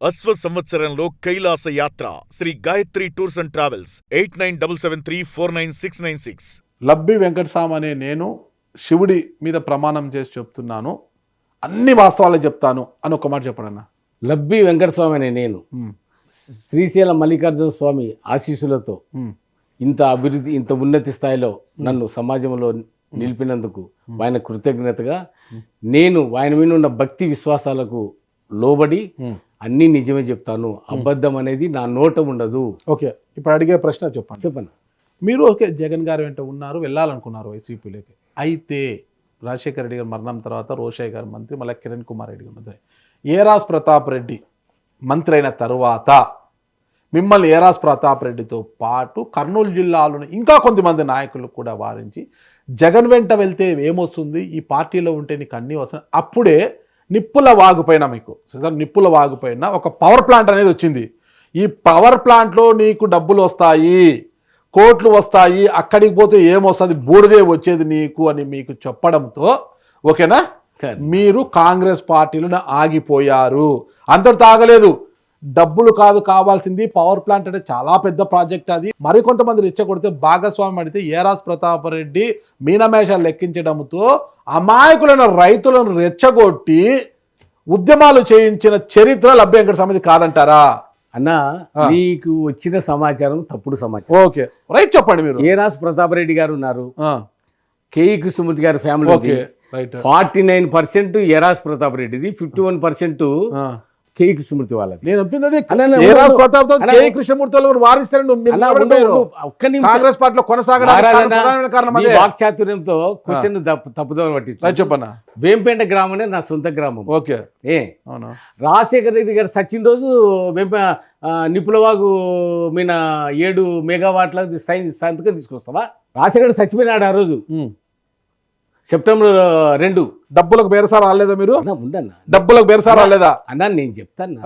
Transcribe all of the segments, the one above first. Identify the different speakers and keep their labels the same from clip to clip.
Speaker 1: అశ్వ సంవత్సరంలో కైలాస యాత్ర Sri Gayatri tours and travels 8977349696.
Speaker 2: Labbi Venkataswamy అనే నేను శివుడి మీద ప్రమాణం చేసి చెప్తున్నాను, అన్ని వాస్తవాలే చెప్తాను అని ఒక మాట చెప్పడన్నా.
Speaker 3: లబ్బి వెంకటస్వామి అనే నేను శ్రీశైలం మల్లికార్జున స్వామి ఆశీస్సులతో ఇంత అభివృద్ధి, ఇంత ఉన్నతి స్థాయిలో నన్ను సమాజంలో నిలిపినందుకు ఆయన కృతజ్ఞతగా నేను ఆయన మీద ఉన్న భక్తి విశ్వాసాలకు లోబడి అన్నీ నిజమే చెప్తాను. అబద్ధం అనేది నా నోట ఉండదు.
Speaker 2: ఓకే, ఇప్పుడు అడిగే ప్రశ్న చెప్పండి. మీరు ఓకే జగన్ గారు వెంట ఉన్నారు, వెళ్ళాలనుకున్నారు వైసీపీలోకి. అయితే రాజశేఖర రెడ్డి గారు మరణం తర్వాత రోషయ్య గారు మంత్రి, మళ్ళీ కిరణ్ కుమార్ రెడ్డి గారు మంత్రి, ఏరాస్ ప్రతాప్ రెడ్డి మంత్రి అయిన తర్వాత మిమ్మల్ని ఏరాస్ ప్రతాప్ రెడ్డితో పాటు కర్నూలు జిల్లాలోని ఇంకా కొంతమంది నాయకులు కూడా వారించి జగన్ వెంట వెళ్తే ఏమొస్తుంది, ఈ పార్టీలో ఉంటే నీకు అన్నీ వస్తున్నాయి. అప్పుడే నిప్పుల వాగుపైన మీకు నిప్పుల వాగుపైన ఒక పవర్ ప్లాంట్ అనేది వచ్చింది. ఈ పవర్ ప్లాంట్లో నీకు డబ్బులు వస్తాయి, కోట్లు వస్తాయి, అక్కడికి పోతే ఏమొస్తుంది, బూడిదే వచ్చేది నీకు అని మీకు చెప్పడంతో ఓకేనా మీరు కాంగ్రెస్ పార్టీలో ఆగిపోయారు. అంతటితో ఆగలేదు, డబ్బులు కాదు కావాల్సింది, పవర్ ప్లాంట్ అంటే చాలా పెద్ద ప్రాజెక్ట్, అది మరికొంతమంది రెచ్చగొడితే భాగస్వామి అడిగితే ఏరాస్ ప్రతాప్ రెడ్డి మీనమేషాలు లెక్కించడంతో అమాయకులైన రైతులను రెచ్చగొట్టి ఉద్యమాలు చేయించిన చరిత్ర లబ్బి వెంకటస్వామిది కాదంటారా?
Speaker 3: అన్నా, నీకు వచ్చిన సమాచారం తప్పుడు సమాచారం.
Speaker 2: ఓకే, రైట్, చెప్పండి. మీరు
Speaker 3: ఏరాస్ ప్రతాప్ రెడ్డి గారు ఉన్నారు, కేఈ కృష్ణమూర్తి గారి ఫ్యామిలీ, 49% ఏరాస్ ప్రతాప్ రెడ్డిది, 51% కేఈ కృష్ణమూర్తి వాళ్ళది.
Speaker 2: నేను ఒప్పింది
Speaker 3: వాక్చాతుర్యంతో క్వశ్చన్ తప్పుదోవ పట్టించు.
Speaker 2: చెప్పన్నా.
Speaker 3: వేంపేట గ్రామం నా సొంత గ్రామం.
Speaker 2: ఓకే,
Speaker 3: రాజశేఖర రెడ్డి గారు సచిన రోజు నిపులవాగు మీద 7 మెగావాట్ల సంతకం తీసుకొస్తావా? రాజశేఖర్ చచ్చిపోయినాడు ఆ రోజు, సెప్టెంబర్ 2.
Speaker 2: డబ్బులకు బేరసారా రాలేదా మీరు?
Speaker 3: ఉండన్నా,
Speaker 2: డబ్బులకు బేరసారా రాలేదా
Speaker 3: అన్నా? నేను చెప్తాను.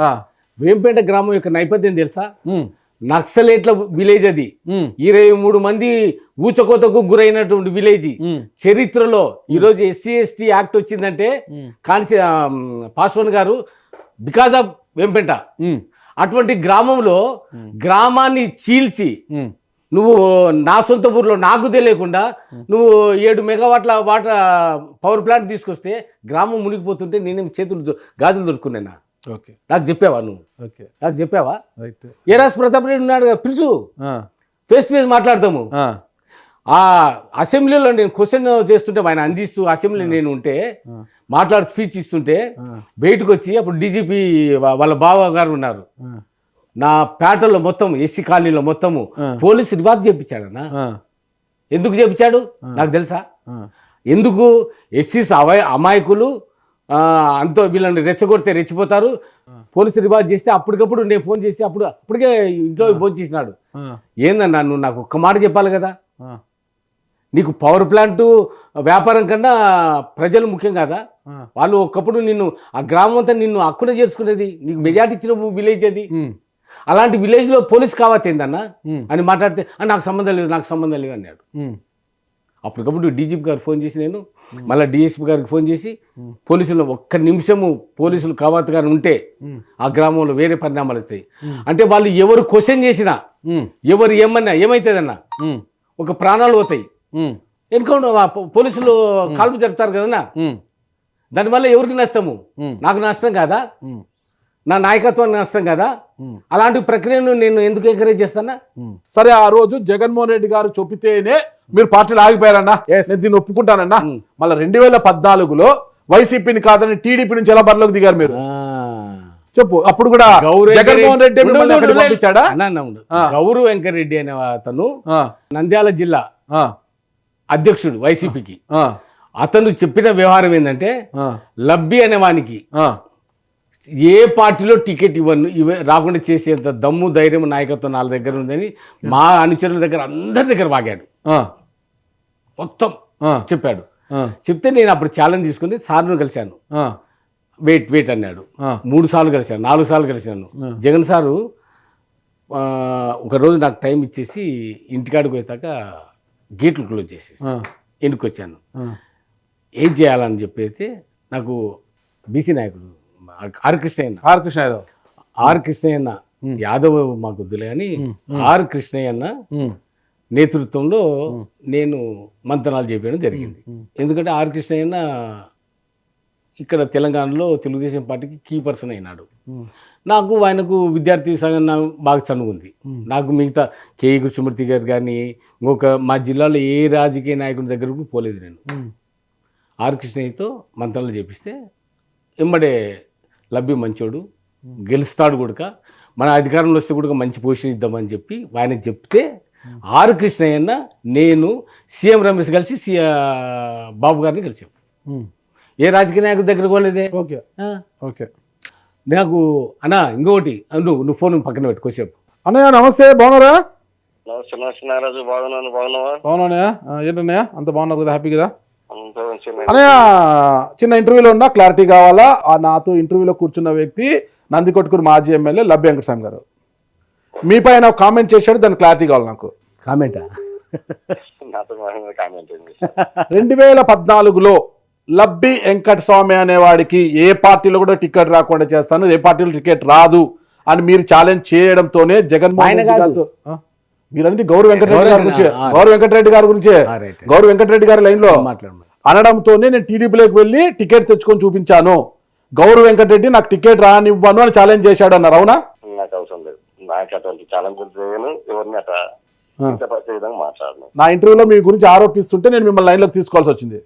Speaker 3: వేంపేట గ్రామం యొక్క నేపథ్యం తెలుసా? నక్సలేట్ల విలేజ్ అది. 23 మంది ఊచకోతకు గురైనటువంటి విలేజ్. చరిత్రలో ఈరోజు SC/ST యాక్ట్ వచ్చిందంటే పాస్వాన్ గారు బికాజ్ ఆఫ్ వేంపేట. అటువంటి గ్రామంలో గ్రామాన్ని చీల్చి నువ్వు నా సొంత ఊర్లో నాకు తెలియకుండా నువ్వు 7 మెగావాట్ల పవర్ ప్లాంట్ తీసుకొస్తే గ్రామం మునిగిపోతుంటే నేనేం చేతులు గాజులు దొరుకున్నానా? నాకు చెప్పావా నువ్వు? నాకు చెప్పావా? ఏరాస్ ప్రతాప్ రెడ్డి ఉన్నాడు, పిలుచు, ఫేస్ టు ఫేస్ మాట్లాడతాము. ఆ అసెంబ్లీలో నేను క్వశ్చన్ చేస్తుంటే ఆయన అందిస్తూ అసెంబ్లీ నేను ఉంటే మాట్లాడి స్పీచ్ ఇస్తుంటే బయటకు వచ్చి అప్పుడు డీజీపీ వాళ్ళ బావ గారు ఉన్నారు, నా పేటలో మొత్తం ఎస్సీ కాలనీలో మొత్తము పోలీసు రివాజ్ చేయించాడన్నా. ఎందుకు చేయించాడు నాకు తెలుసా? ఎందుకు? ఎస్సీస్ అమాయకులు, అంతో వీళ్ళని రెచ్చగొడితే రెచ్చిపోతారు. పోలీసు రివాజ్ చేస్తే అప్పటికప్పుడు నేను ఫోన్ చేసి అప్పటికే ఇంట్లో ఫోన్ చేసినాడు. ఏందన్నా నువ్వు నాకు ఒక్క మాట చెప్పాలి కదా, నీకు పవర్ ప్లాంట్ వ్యాపారం కన్నా ప్రజలు ముఖ్యం కదా? వాళ్ళు ఒకప్పుడు నిన్ను ఆ గ్రామం అంతా నిన్ను అక్కున చేర్చుకునేది, నీకు మెజార్టీ ఇచ్చిన విలేజ్ అది. అలాంటి విలేజ్లో పోలీస్ కావచ్చేందన్నా అని మాట్లాడితే నాకు సంబంధం లేదు, నాకు సంబంధం లేదు అన్నాడు. అప్పటికప్పుడు డీజీపీ గారు ఫోన్ చేసి నేను మళ్ళీ డిఎస్పీ గారికి ఫోన్ చేసి పోలీసులు ఒక్క నిమిషము పోలీసులు కావత్ గారు ఉంటే ఆ గ్రామంలో వేరే పరిణామాలు వస్తాయి. అంటే వాళ్ళు ఎవరు క్వశ్చన్ చేసినా, ఎవరు ఏమన్నా ఏమవుతుందన్నా, ఒక ప్రాణాలు పోతాయి. ఎన్కౌంటర్ పోలీసులు కాల్పు జరుపుతారు కదన్నా, దానివల్ల ఎవరికి నష్టము? నాకు నష్టం కాదా? నా నాయకత్వానికి నష్టం కదా? అలాంటి ప్రక్రియను నేను ఎందుకు ఎంకరేజ్ చేస్తానా?
Speaker 2: సరే, ఆ రోజు జగన్మోహన్ రెడ్డి గారు చెప్పితేనే మీరు పార్టీలో ఆగిపోయారన్నా, నేను దీన్ని ఒప్పుకుంటానన్నా. మళ్ళీ 2014లో వైసీపీని కాదని టీడీపీ నుంచి ఎలా బరిలోకి దిగారు మీరు? చెప్పు. అప్పుడు కూడా జగన్మోహన్ రెడ్డి పంపించాడా?
Speaker 3: గౌరవ్ వెంకరెడ్డి అనే అతను నంద్యాల జిల్లా అధ్యక్షుడు వైసీపీకి. అతను చెప్పిన వ్యవహారం ఏంటంటే లబ్బి అనే వానికి ఏ పార్టీలో టికెట్ రాకుండా చేసేంత దమ్ము, ధైర్యం, నాయకత్వం నా దగ్గర ఉందని మా అనుచరుల దగ్గర అందరి దగ్గర వాగాడు, మొత్తం చెప్పాడు. చెప్తే నేను అప్పుడు ఛాలెంజ్ తీసుకుని సార్ను కలిశాను. వెయిట్ అన్నాడు. 3 సార్లు కలిశాను, 4 సార్లు కలిశాను. జగన్ సారు ఒకరోజు నాకు టైం ఇచ్చేసి ఇంటికాడికి పోయాక గేట్లు క్లోజ్ చేసేసి ఇంటికి వచ్చాను. ఏం చేయాలని చెప్పేసి నాకు బీసీ నాయకుడు ఆర్ కృష్ణ యాదవ్ ఆర్ కృష్ణయ్యన్న యాదవ్ మాకు వద్దులే కానీ ఆర్ కృష్ణయ్యన్న నేతృత్వంలో నేను మంతనాలు చేయడం జరిగింది. ఎందుకంటే ఆర్ కృష్ణయ్యన్న ఇక్కడ తెలంగాణలో తెలుగుదేశం పార్టీకి కీ పర్సన్ అయినాడు. నాకు ఆయనకు విద్యార్థి సంఘం బాగా చనువుంది. నాకు మిగతా కేఈ కృష్ణమూర్తి గారు కానీ ఇంకొక మా జిల్లాలో ఏ రాజకీయ నాయకుడి దగ్గరకు పోలేదు నేను. ఆర్ కృష్ణయ్యతో మంత్రాలు చేపిస్తే ఎమ్మడే లబ్బి మంచోడు గెలుస్తాడు కూడా, మన అధికారంలో వస్తే కూడా మంచి పొజిషన్ ఇద్దామని చెప్పి ఆయన చెప్తే ఆర్ కృష్ణయ్యన్న నేను సీఎం రమేష్ కలిసి బాబు గారిని కలిసాం. ఏ రాజకీయ నాయకుడి దగ్గర పోలేదే.
Speaker 2: Okay okay.
Speaker 3: నాకు అన్నా ఇంకొకటి నువ్వు ఫోన్ పక్కన పెట్టుకోసేపు.
Speaker 2: అన్నయ్య నమస్తే, బాగున్నారా?
Speaker 4: నారాజు బాగున్నావా?
Speaker 2: బాగున్నానయ్య. ఏంటన్నయ్య అంత బాగున్నారు కదా, హ్యాపీ కదా?
Speaker 4: అన్నయ్య
Speaker 2: అన్నయ్య చిన్న ఇంటర్వ్యూలో ఉన్నా, క్లారిటీ కావాలా? నాతో ఇంటర్వ్యూలో కూర్చున్న వ్యక్తి నందికొట్కూరు మాజీ ఎమ్మెల్యే లబ్బి వెంకటస్వామి గారు. మీ పైన కామెంట్ చేశాడు, దాని క్లారిటీ కావాలి నాకు.
Speaker 3: కామెంటా?
Speaker 4: నాతో కామెంట్
Speaker 2: 2014లో లబ్బి వెంకటస్వామి అనేవాడికి ఏ పార్టీలో కూడా టికెట్ రాకుండా చేస్తాను, ఏ పార్టీలో టికెట్ రాదు అని మీరు ఛాలెంజ్ చేయడంతోనే జగన్మోహన్ రెడ్డి గారితో మీరు అనేది గౌరవ వెంకటరెడ్డి గారి గురించే, గౌరవ వెంకటరెడ్డి గారి గురించే, గౌరవ వెంకటరెడ్డి గారి లైన్ లో అనడంతోనే నేను టీడీపీలోకి వెళ్ళి టికెట్ తెచ్చుకొని చూపించాను, గౌరవ వెంకటరెడ్డి నాకు టికెట్ రానివ్వను అని ఛాలెంజ్ చేశాడు అన్నారు. అవునా?
Speaker 4: నాకు అవసరం లేదు, నాకు అటువంటి ఛాలెంజ్ చేయను, ఎవరిని అట్లా విధంగా మాట్లాడను.
Speaker 2: నా ఇంటర్వ్యూలో మీ గురించి ఆరోపిస్తుంటే నేను మిమ్మల్ని లైన్లోకి తీసుకోవాల్సి వచ్చింది.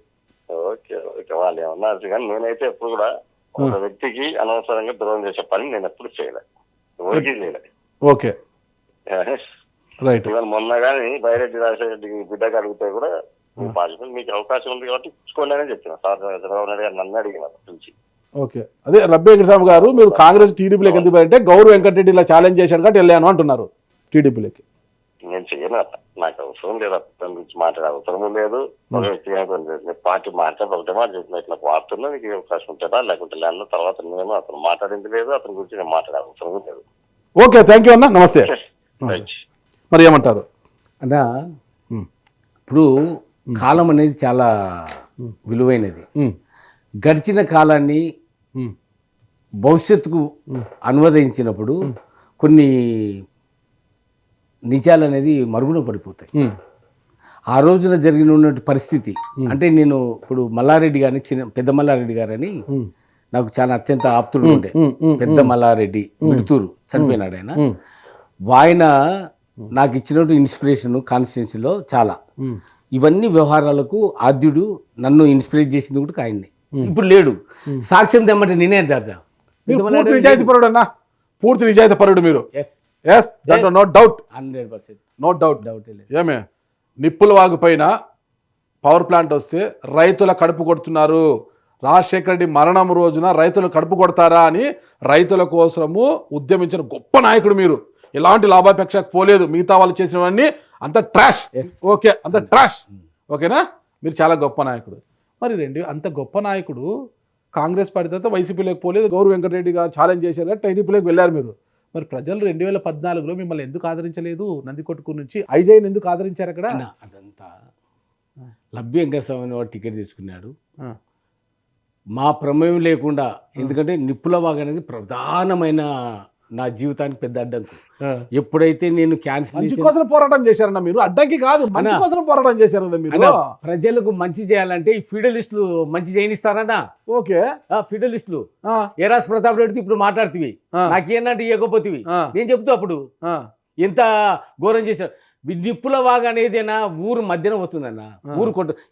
Speaker 4: ఓకే ఓకే, వాళ్ళు ఏమన్నారు కానీ నేనైతే ఎప్పుడు కూడా ఒక వ్యక్తికి అనవసరంగా ద్రోహం చేసే పని నేను ఎప్పుడు చేయలేదు, ఎవరికి చేయలేదు.
Speaker 2: Okay right.
Speaker 4: ఇవాళ మొన్న కానీ బైరెడ్డి రాజశేఖర బిడ్డకు అడిగితే కూడా మీకు అవకాశం ఉంది కాబట్టి ఇచ్చుకోండి అని చెప్పిన సార్ చంద్రబాబు నాయుడు గారు నన్ను అడిగినారు పిలిచి.
Speaker 2: ఓకే, అదే లబ్బి వెంకటస్వామి గారు మీరు కాంగ్రెస్ టీడీపీలోకి ఎందుకు పోయారంటే గౌరవ వెంకటరెడ్డి ఇలా ఛాలెంజ్ చేశాడు కాబట్టి వెళ్ళాను అంటున్నారు టీడీపీలోకి.
Speaker 4: నేను చేయను అట్లా, నాకు అవసరం లేదు, అతని గురించి మాట్లాడే అవసరం లేదు. ఒక వ్యక్తి పార్టీ మాట్లాడబడితే మాట చెప్పిన ఇట్లా వాడుతున్నా నీకు అవకాశం ఉంటుందా లేకుంటే లేదన్న తర్వాత నేను అతను మాట్లాడింది లేదు, అతని గురించి నేను మాట్లాడే అవసరం లేదు.
Speaker 2: ఓకే థ్యాంక్ యూ అన్న, నమస్తే. మరి ఏమంటారు
Speaker 3: అన్నా? ఇప్పుడు కాలం అనేది చాలా విలువైనది. గడిచిన కాలాన్ని భవిష్యత్తుకు అనువదించినప్పుడు కొన్ని నిజాలు అనేది మరుగున పడిపోతాయి. ఆ రోజున జరిగిన పరిస్థితి అంటే నేను ఇప్పుడు మల్లారెడ్డి గారిని పెద్ద మల్లారెడ్డి గారని నాకు చాలా అత్యంత ఆప్తుడు ఉండే, పెద్ద మల్లారెడ్డి మిడుతూరు చనిపోయినాడు ఆయన. ఆయన నాకు ఇచ్చినట్టు ఇన్స్పిరేషన్ కాన్స్టిట్యున్సీలో చాలా. ఇవన్నీ వ్యవహారాలకు ఆద్యుడు, నన్ను ఇన్స్పిరేట్ చేసింది కూడా ఆయన్ని. ఇప్పుడు లేడు, సాక్ష్యం తెమ్మంటే నేనే దాదా.
Speaker 2: నిజాయితీ పరుడు అన్న, పూర్తి నిజాయితీ పరుడు మీరు. No doubt,
Speaker 3: 100%
Speaker 2: no doubt. ఏమే నిప్పుల వాగుపైన పవర్ ప్లాంట్ వస్తే రైతుల కడుపు కొడుతున్నారు, రాజశేఖర రెడ్డి మరణం రోజున రైతులు కడుపు కొడతారా అని రైతుల కోసము ఉద్యమించిన గొప్ప నాయకుడు మీరు. ఎలాంటి లాభాపేక్షకు పోలేదు, మిగతా వాళ్ళు చేసినవన్నీ అంత ట్రాష్. ఓకే, అంత ట్రాష్. ఓకేనా? మీరు చాలా గొప్ప నాయకుడు. మరి అంత గొప్ప నాయకుడు కాంగ్రెస్ పార్టీ తర్వాత వైసీపీలోకి పోలేదు, గౌరవ వెంకటరెడ్డి గారు ఛాలెంజ్ చేశారు కాబట్టి టీడీపీలోకి వెళ్ళారు మీరు. మరి ప్రజలు 2014లో మిమ్మల్ని ఎందుకు ఆదరించలేదు? నందికొట్కూరు నుంచి ఐజైని ఎందుకు ఆదరించారు అక్కడ?
Speaker 3: అదంతా లబ్బి వెంకటస్వామి వాడు టికెట్ తీసుకున్నాడు, మా ప్రమేయం లేకుండా. ఎందుకంటే నిప్పుల వాగు అనేది ప్రధానమైన నా జీవితానికి పెద్ద అడ్డంకు. ఎప్పుడైతే నేను క్యాన్సర్
Speaker 2: కోసం పోరాటం చేశారన్న మీరు, అడ్డంకి కాదు, మంచి కోసం పోరాటం చేశారు కదా మీరు.
Speaker 3: ప్రజలకు మంచి చేయాలంటే ఈ ఫీడలిస్టులు మంచి చేయనిస్తారన్నా.
Speaker 2: ఓకే,
Speaker 3: ఫీడలిస్టులు ఏరాస్ ప్రతాప్ రెడ్డితో ఇప్పుడు మాట్లాడుతీవి, నాకేంటంటే ఇవ్వకపోతేవి నేను చెప్తూ అప్పుడు ఎంత ఘోరం చేశారు. నిప్పుల వాగు అనేదేనా ఊరు మధ్యన వస్తుందన్న, ఊరు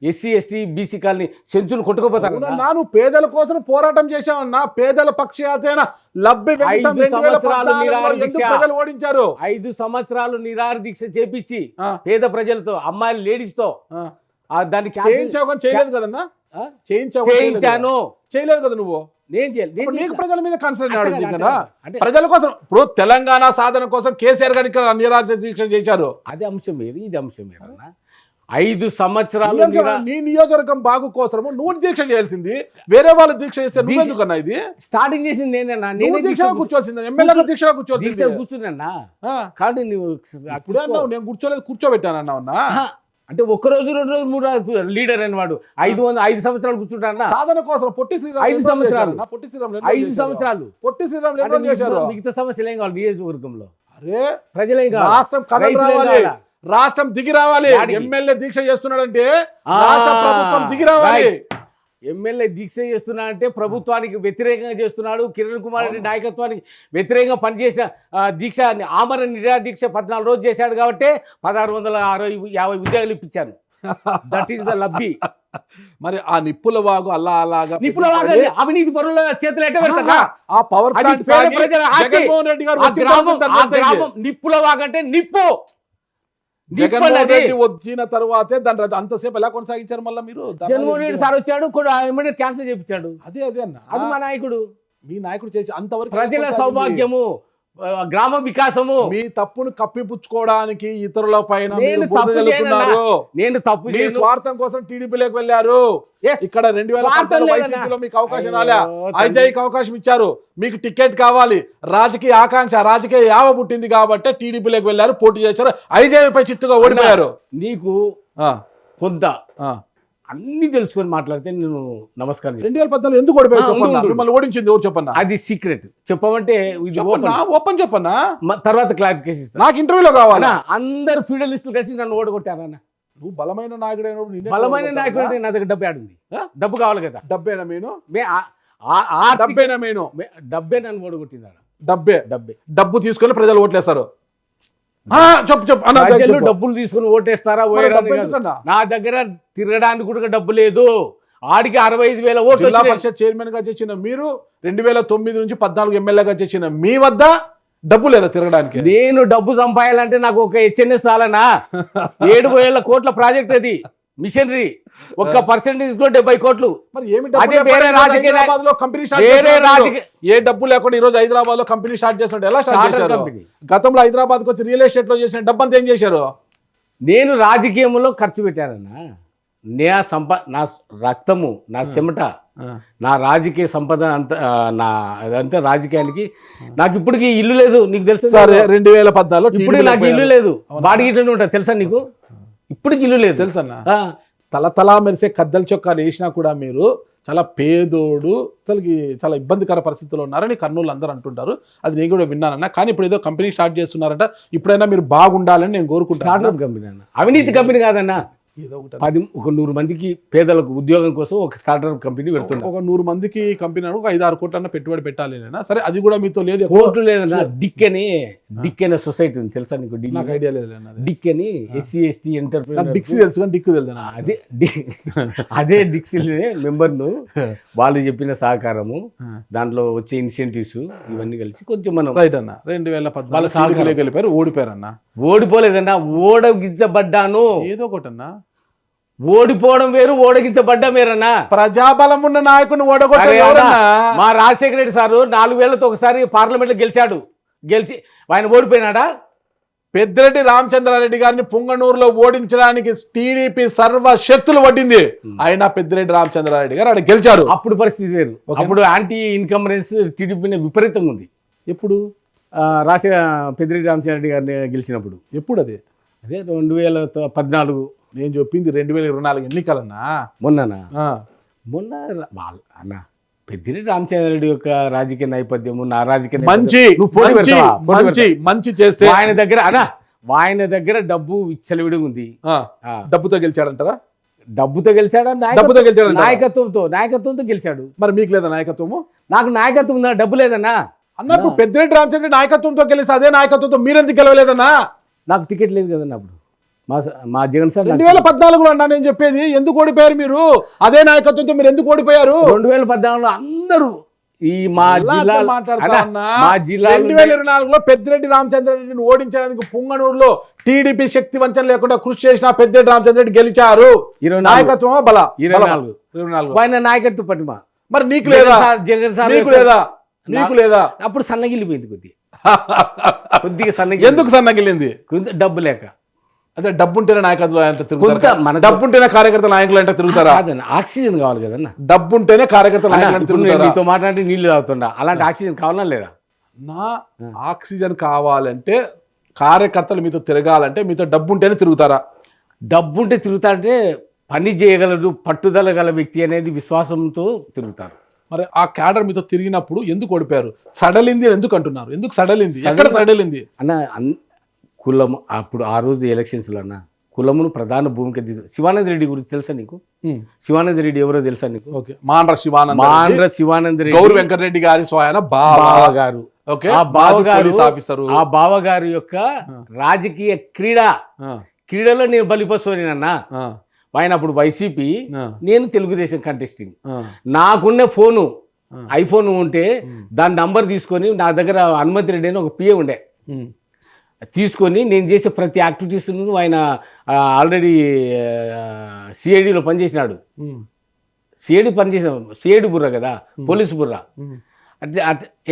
Speaker 3: ఎస్సీ ఎస్టీ బీసీ కాలనీ సెంచులు కొట్టుకుపోతాను.
Speaker 2: నాను పేదల కోసం పోరాటం చేశామన్నా, పేదల పక్షాతేన లబ్బి
Speaker 3: 5 సంవత్సరాలు
Speaker 2: ఓడించారు.
Speaker 3: 5 సంవత్సరాలు నిరాహార దీక్ష చేపించి పేద ప్రజలతో, అమ్మాయిలు లేడీస్ తో దాన్ని
Speaker 2: చేయలేదు కదన్నా,
Speaker 3: చేయించాను.
Speaker 2: చేయలేదు కదా నువ్వు.
Speaker 3: నేను చేయలేదు,
Speaker 2: ప్రజల మీద కాన్సన్ట్రేట్ కదా, ప్రజల కోసం. ఇప్పుడు తెలంగాణ సాధన కోసం కేసీఆర్ గారు ఇక్కడ నిరాహార దీక్ష చేశారు.
Speaker 3: అది అంశం వేరు, ఇది అంశం వేరు అన్న. 5 సంవత్సరాలు
Speaker 2: నీ నియోజకవర్గం బాగు కోసము నువ్వు దీక్ష చేయాల్సింది, వేరే వాళ్ళు దీక్ష చేస్తే నువ్వెందుకన్నా? ఇది
Speaker 3: స్టార్టింగ్ చేసింది నేనన్నా,
Speaker 2: నేను దీక్షలో కూర్చోవాల్సింది, ఎమ్మెల్యే దీక్షలో కూర్చోవాల్సింది.
Speaker 3: కూర్చున్నా కాబట్టి నువ్వు
Speaker 2: నేను కూర్చోలేదు, కూర్చోబెట్టానన్నా.
Speaker 3: అంటే ఒక్క రోజు 2 రోజు 3 రోజు లీడర్ అని వాడు 5 సంవత్సరాలు కూర్చుంటారన్న.
Speaker 2: సాధన కోసం పొట్టి శ్రీరామ్
Speaker 3: 5 సంవత్సరాలు.
Speaker 2: పొట్టి శ్రీరామ్
Speaker 3: 5 సంవత్సరాలు
Speaker 2: పొట్టి శ్రీరామ్
Speaker 3: అంటే మిగతా సమస్యలు ఏం కావాలి నియోజకవర్గంలో?
Speaker 2: అరే
Speaker 3: ప్రజలేం కావాలి?
Speaker 2: రాష్ట్రం కథలు
Speaker 3: రైతులేం
Speaker 2: రావాలి,
Speaker 3: కావాలా?
Speaker 2: రాష్ట్రం దిగి రావాలి.
Speaker 3: యాడికి?
Speaker 2: ఎమ్మెల్యే దీక్ష చేస్తున్నాడంటే రాష్ట్ర ప్రభుత్వం దిగి రావాలి.
Speaker 3: ఎమ్మెల్యే దీక్ష చేస్తున్నా అంటే ప్రభుత్వానికి వ్యతిరేకంగా చేస్తున్నాడు. కిరణ్ కుమార్ రెడ్డి నాయకత్వానికి వ్యతిరేకంగా పనిచేసిన దీక్ష ఆమరణ నిరా దీక్ష 14 రోజులు చేశాడు కాబట్టి 1650 ఉద్యోగాలు ఇప్పించాను. That is the Labbi.
Speaker 2: మరి ఆ నిప్పుల వాగు అలాగా
Speaker 3: నిపుల అవినీతి పరుల చేతులు ఎట్ట పెడతారా?
Speaker 2: ఆ పవర్
Speaker 3: అది
Speaker 2: ప్లాంట్
Speaker 3: పేద
Speaker 2: సాగి
Speaker 3: ప్రజల ఆస్తి.
Speaker 2: జగన్మోహన్ రెడ్డి గారు
Speaker 3: ఆ
Speaker 2: వచ్చిన
Speaker 3: గ్రామం
Speaker 2: తర్వాత
Speaker 3: ఆ గ్రామం నిప్పుల వాగంటే నిప్పు.
Speaker 2: జగన్మోహన్ రెడ్డి వచ్చిన తర్వాతే దాని అంతసేపు ఎలా కొనసాగించారు మళ్ళీ మీరు?
Speaker 3: జగన్మోహన్ రెడ్డి సార్ వచ్చాడు కూడా ఏమైనా క్యాన్సిల్ చేయించాడు.
Speaker 2: అదే అన్న
Speaker 3: అది మా నాయకుడు.
Speaker 2: మీ నాయకుడు చేసి అంతవరకు
Speaker 3: ప్రజల
Speaker 2: కొనసాగింది.
Speaker 3: సౌభాగ్యము, గ్రామ వికాసము.
Speaker 2: మీ తప్పును కప్పిపుచ్చుకోవడానికి ఇతరుల పైన
Speaker 3: నేను
Speaker 2: మీరు బురద
Speaker 3: తప్పు
Speaker 2: జల్లుతున్నారు.
Speaker 3: నేను తప్పు
Speaker 2: మీ
Speaker 3: చేయను.
Speaker 2: స్వార్థం కోసం టీడీపీలోకి వెళ్ళారు.
Speaker 3: Yes.
Speaker 2: ఇక్కడ 2014
Speaker 3: స్వార్థం లేదన్నా.
Speaker 2: వైసీపీలో మీకు అవకాశం
Speaker 3: అయ్యో,
Speaker 2: రాలే.
Speaker 3: తండ్రి.
Speaker 2: ఐజాయికి అవకాశం ఇచ్చారు. మీకు టికెట్ కావాలి, రాజకీయ ఆకాంక్ష, రాజకీయ యావ పుట్టింది కాబట్టి టీడీపీలోకి వెళ్ళారు, పోటీ చేశారు. ఐజాయిపై చిత్తుగా ఓడిపోయారు.
Speaker 3: నీకు
Speaker 2: ఆ,
Speaker 3: కొంత
Speaker 2: ఆ.
Speaker 3: అన్ని తెలుసుకొని మాట్లాడితే నేను నమస్కారం చేస్తాను.
Speaker 2: 2014 ఎందుకు ఓడిపోయారు
Speaker 3: ఉండు,
Speaker 2: చెప్పన్నా?
Speaker 3: ఉండు.
Speaker 2: మిమ్మల్ని ఓడించింది ఎవరు చెప్పన్నా?
Speaker 3: అది సీక్రెట్ చెప్పమంటే ఇది
Speaker 2: చెప్పన్నా,
Speaker 3: ఓపెన్.
Speaker 2: ఓపెన్ చెప్పన్నా.
Speaker 3: తర్వాత క్లారిఫికేషన్ ఇస్తాను.
Speaker 2: నాకు ఇంటర్వ్యూలో కావాలా?
Speaker 3: అన్నా, అందరు ఫీడలిస్టులు కలిసి నన్ను ఓడగొట్టారన్న.
Speaker 2: నువ్వు బలమైన నాయకుడైనప్పుడు నిన్నే
Speaker 3: బలమైన
Speaker 2: ఓడగొట్టాలా?
Speaker 3: నాయకుడు నా దగ్గర డబ్బు ఆడుంది.
Speaker 2: ఆ?
Speaker 3: డబ్బు కావాలి కదా.
Speaker 2: డబ్బేనా మీను?
Speaker 3: డబ్బే
Speaker 2: డబ్బేనా మీను?
Speaker 3: డబ్బే నన్ను ఓడగొట్టింది ఆడ.
Speaker 2: డబ్బే.
Speaker 3: డబ్బే
Speaker 2: డబ్బు తీసుకొని ప్రజలు ఓట్లేస్తారు. చెప్పు చెప్పు అన్న,
Speaker 3: ప్రజలు
Speaker 2: చెప్పు.
Speaker 3: డబ్బులు తీసుకుని ఓటేస్తారా
Speaker 2: మరి
Speaker 3: ఓయరాని
Speaker 2: డబ్బు
Speaker 3: కాదు.
Speaker 2: ఎందుకన్నా?
Speaker 3: నా దగ్గర తిరగడానికి కూడా డబ్బు లేదు. ఆడికి 65,000 ఓట్లు
Speaker 2: జిల్లా
Speaker 3: వచ్చినాయి.
Speaker 2: పరిషత్ చైర్మన్ గా చేసిన మీరు 2009 నుంచి 14 ఎమ్మెల్యేగా చేసిన మీ వద్ద డబ్బు లేదా తిరగడానికి?
Speaker 3: నేను డబ్బు సంపాదాలంటే నాకు ఒక హెచ్ఎన్ఎస్ చాలనా? 7,000 కోట్ల ప్రాజెక్ట్ అది మిషనరీ. ఒక్క పర్సెంటేజ్ కూడా 70 కోట్లు.
Speaker 2: మరి ఏమి
Speaker 3: అదే వేరే రాజకీయ
Speaker 2: హైదరాబాద్ లో కంపెనీ స్టార్ట్
Speaker 3: వేరే
Speaker 2: చేస్తున్నారు.
Speaker 3: రాజకీయ
Speaker 2: ఏ డబ్బు లేకుండా ఈ రోజు హైదరాబాద్ లో కంపెనీ స్టార్ట్ చేస్తుంటే ఎలా స్టార్ట్
Speaker 3: స్టార్టర్
Speaker 2: చేశారు?
Speaker 3: కంపెనీ.
Speaker 2: గతంలో హైదరాబాద్ కు వచ్చి రియల్ ఎస్టేట్ లో చేసిన డబ్బు అంతా ఏం చేశారు?
Speaker 3: నేను రాజకీయంలో ఖర్చు పెట్టానన్నా. నా రక్తము, నా చెమట, నా రాజకీయ సంపద అంత అదంతా రాజకీయానికి. నాకు ఇప్పటికి ఇల్లు లేదు, నీకు తెలుసు.
Speaker 2: సరే 2014
Speaker 3: ఇప్పుడు నాకు ఇల్లు లేదు, బాడీ ఇట్లనే ఉంటా తెలుసా నీకు? ఇప్పటికి ఇల్లు లేదు
Speaker 2: తెలుసన్నా. తలతలా మెరిసే కద్దల చొక్కాలు వేసినా కూడా మీరు చాలా పేదోడు, అసలుకి చాలా ఇబ్బందికర పరిస్థితుల్లో ఉన్నారని కర్నూలు అందరూ అంటుంటారు. అది నేను కూడా విన్నానన్నా. కానీ ఇప్పుడు ఏదో కంపెనీ స్టార్ట్ చేస్తున్నారంట. ఇప్పుడైనా మీరు బాగుండాలని నేను కోరుకుంటాను.
Speaker 3: స్టార్ట్అప్ కంపెనీ అన్న, అవినీతి కంపెనీ కాదన్నా.
Speaker 2: ఏదో ఒకటి
Speaker 3: 100 మందికి పేదలకు ఉద్యోగం కోసం ఒక స్టార్ట్అప్ కంపెనీ పెడుతున్నా.
Speaker 2: ఒక 100 మందికి కంపెనీ ఒక 5-6 కోట్లన్నా పెట్టుబడి పెట్టాలి నేనా? సరే అది కూడా మీతో లేదు.
Speaker 3: కోర్టు లేదన్నా. డిక్ అని సొసైటీ ఉంది తెలుసా నీకు?
Speaker 2: నాకు ఐడియా లేదు.
Speaker 3: డిక్ అని SC ST ఎంటర్ప్రైనర్.
Speaker 2: డిక్సీ తెలుసు కానీ డిక్కు తెలుసు.
Speaker 3: అదే డిక్సీలనే మెంబర్ను. వాళ్ళు చెప్పిన సహకారము, దాంట్లో వచ్చే ఇన్సెంటివ్స్ ఇవన్నీ కలిసి కొంచెం మనం
Speaker 2: రైట్ అన్న. 2014
Speaker 3: వాళ్ళ సహకారం
Speaker 2: వెళ్ళిపోయారు, ఓడిపోయారన్న.
Speaker 3: ఓడిపోలేదన్నా, ఓడగించబడ్డాను.
Speaker 2: ఏదో ఒకటి అన్న.
Speaker 3: ఓడిపోవడం వేరు, ఓడగించబడ్డా వేరన్నా.
Speaker 2: ప్రజాబలం ఉన్న నాయకుడిని ఓడగొట్టారు
Speaker 3: అరే
Speaker 2: ఎవరన్నా?
Speaker 3: అన్నా, మా రాజశేఖర రెడ్డి సారు 4 ఏళ్లతో ఒకసారి పార్లమెంట్లో గెలిచాడు. గెలిచి ఆయన ఓడిపోయినాడా?
Speaker 2: పెద్దిరెడ్డి రామచంద్రారెడ్డి గారిని పుంగనూరులో ఓడించడానికి టీడీపీ సర్వశక్తులు వడ్డింది. అయినా పెద్దిరెడ్డి రామచంద్రారెడ్డి గారు అక్కడ గెలిచారు.
Speaker 3: అప్పుడు పరిస్థితి వేరు. అప్పుడు యాంటీ ఇన్కంబరెన్స్ టీడీపీ విపరీతంగా ఉంది.
Speaker 2: ఎప్పుడు?
Speaker 3: పెద్దిరెడ్డి రామచంద్రారెడ్డి గారిని గెలిచినప్పుడు.
Speaker 2: ఎప్పుడు? అదే
Speaker 3: 2014.
Speaker 2: నేను చెప్పింది 2024 ఎన్నికలన్నా.
Speaker 3: మొన్న అన్న పెద్దిరెడ్డి రామచంద్రారెడ్డి యొక్క రాజకీయ నేపథ్యము, నా రాజకీయ
Speaker 2: మంచి మంచి చేస్తే
Speaker 3: ఆయన దగ్గర డబ్బు విచ్చలవిడి ఉంది.
Speaker 2: డబ్బుతో గెలిచాడంటారా?
Speaker 3: డబ్బుతో గెలిచాడా?
Speaker 2: డబ్బుతో గెలిచాడు.
Speaker 3: నాయకత్వంతో గెలిచాడు.
Speaker 2: మరి మీకు లేదా నాయకత్వము?
Speaker 3: నాకు నాయకత్వం ఉందా? డబ్బు లేదన్నా.
Speaker 2: అన్నప్పుడు పెద్దిరెడ్డి రామచంద్ర నాయకత్వంతో గెలిస్తే అదే నాయకత్వంతో మీరెందుకు గెలవలేదన్నా?
Speaker 3: నాకు టికెట్ లేదు కదన్నా. అప్పుడు మా జగన్ సార్
Speaker 2: 2014 అన్నా నేను చెప్పేది. ఎందుకు ఓడిపోయారు మీరు? అదే నాయకత్వంతో మీరు ఎందుకు ఓడిపోయారు?
Speaker 3: 2014లో అందరూ ఈ మా జిల్లా
Speaker 2: 2024లో పెద్దిరెడ్డి రామచంద్రారెడ్డిని ఓడించడానికి పుంగనూరులో టీడీపీ శక్తి వంచన లేకుండా కృషి చేసిన పెద్దిరెడ్డి రామచంద్రారెడ్డి గెలిచారు. నాయకత్వమా బల?
Speaker 3: 24 ఆయన నాయకత్వం పట్టిమా.
Speaker 2: మరి నీకు లేదా?
Speaker 3: జగన్ సార్
Speaker 2: నీకు లేదా?
Speaker 3: అప్పుడు సన్నగిలిపోయింది కొద్దిగా
Speaker 2: ఎందుకు సన్నగిలింది?
Speaker 3: డబ్బు లేక.
Speaker 2: అదే డబ్బుంటేనే నాయకత్వం అంటే తిరుగుతారా?
Speaker 3: మన
Speaker 2: డబ్బుంటేనే కార్యకర్తల నాయకులు అంటే తిరుగుతారా?
Speaker 3: ఆక్సిజన్ కావాలి కదన్నా.
Speaker 2: డబ్బుంటేనే కార్యకర్తల నాయకులు తిరుగుతారా?
Speaker 3: నీతో మాట్లాడి నీళ్లు తాగుతుండా, అలాంటి ఆక్సిజన్ కావాలా లేదా?
Speaker 2: నా ఆక్సిజన్ కావాలంటే కార్యకర్తలు మీతో తిరగాలంటే మీతో డబ్బుంటేనే తిరుగుతారా?
Speaker 3: డబ్బుంటే తిరుగుతారంటే పని చేయగలడు, పట్టుదల గల వ్యక్తి అనేది విశ్వాసంతో తిరుగుతారు.
Speaker 2: మరి ఆ క్యాడర్ మీతో తిరిగినప్పుడు ఎందుకు ఓడిపోయారు? సడలింది అని ఎందుకు అంటున్నారు? ఎందుకు సడలింది? ఎక్కడ సడలింది?
Speaker 3: అన్న కులం అప్పుడు ఆ రోజు ఎలక్షన్స్లో అన్న కులమును ప్రధాన భూమిక శివానంద రెడ్డి గురించి తెలుసా నీకు? శివానంద రెడ్డి ఎవరో తెలుసా నీకు?
Speaker 2: ఓకే, మాండ్ర
Speaker 3: శివానంద రెడ్డి
Speaker 2: గౌరు వెంకటరెడ్డి గారి స్వయాన
Speaker 3: బావగారు.
Speaker 2: ఓకే,
Speaker 3: ఆ బావగారు
Speaker 2: ఆఫీసరు,
Speaker 3: ఆ బావగారు యొక్క రాజకీయ క్రీడలో నేను బలిపశువనేనన్నా. ఆయన అప్పుడు వైసీపీ, నేను తెలుగుదేశం కంటెస్టింగ్. నాకున్న ఫోను ఐఫోన్ ఉంటే దాని నంబర్ తీసుకొని నా దగ్గర హనుమంత్ రెడ్డి అని ఒక పిఏ ఉండే, తీసుకొని నేను చేసే ప్రతి యాక్టివిటీస్ను ఆయన ఆల్రెడీ సిఐడిలో పనిచేసినాడు. సిఐడి పనిచేసిన సిఐడి బుర్ర కదా, పోలీసు బుర్ర. అంటే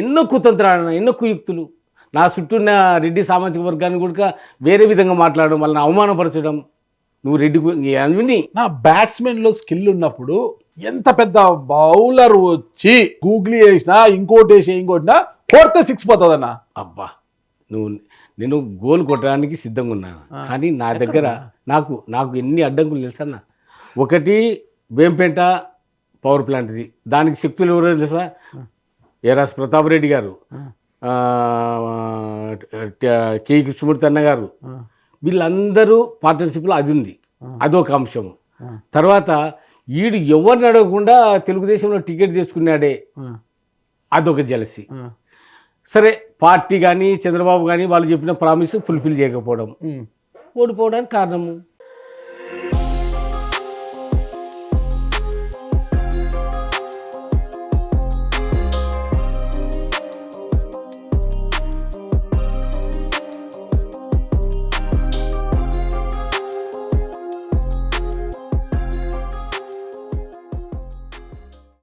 Speaker 3: ఎన్నో కుతంత్రాలు, ఎన్నో కుయుక్తులు. నా చుట్టూ ఉన్న రెడ్డి సామాజిక వర్గాన్ని కూడా వేరే విధంగా మాట్లాడడం, వాళ్ళని అవమానపరచడం. నువ్వు రెడ్డి అన్నీ
Speaker 2: నా బ్యాట్స్మెన్లో స్కిల్ ఉన్నప్పుడు ఎంత పెద్ద బౌలర్ వచ్చి గూగ్లీ వేసినా ఇంకోటి వేసి ఇంకోటినా కొడితే 6 పోతుందన్నా.
Speaker 3: అబ్బా, నేను గోల్ కొట్టడానికి సిద్ధంగా ఉన్నాను, కానీ నా దగ్గర నాకు ఎన్ని అడ్డంకులు తెలుసన్నా. ఒకటి వేంపేట పవర్ ప్లాంట్ది, దానికి శక్తులు ఎవరో తెలుసా? ఏరాస్ ప్రతాప్ రెడ్డి గారు, కే కృష్ణమూర్తి అన్న గారు, వీళ్ళందరూ పార్ట్నర్షిప్లో అది ఉంది. అదొక అంశము. తర్వాత ఈడు ఎవరిని అడగకుండా తెలుగుదేశంలో టికెట్ తెచ్చుకున్నాడే, అదొక జలసి. సరే, పార్టీ కానీ చంద్రబాబు కానీ వాళ్ళు చెప్పిన ప్రామిస్ ఫుల్ఫిల్ చేయకపోవడం, ఓడిపోవడానికి కారణము.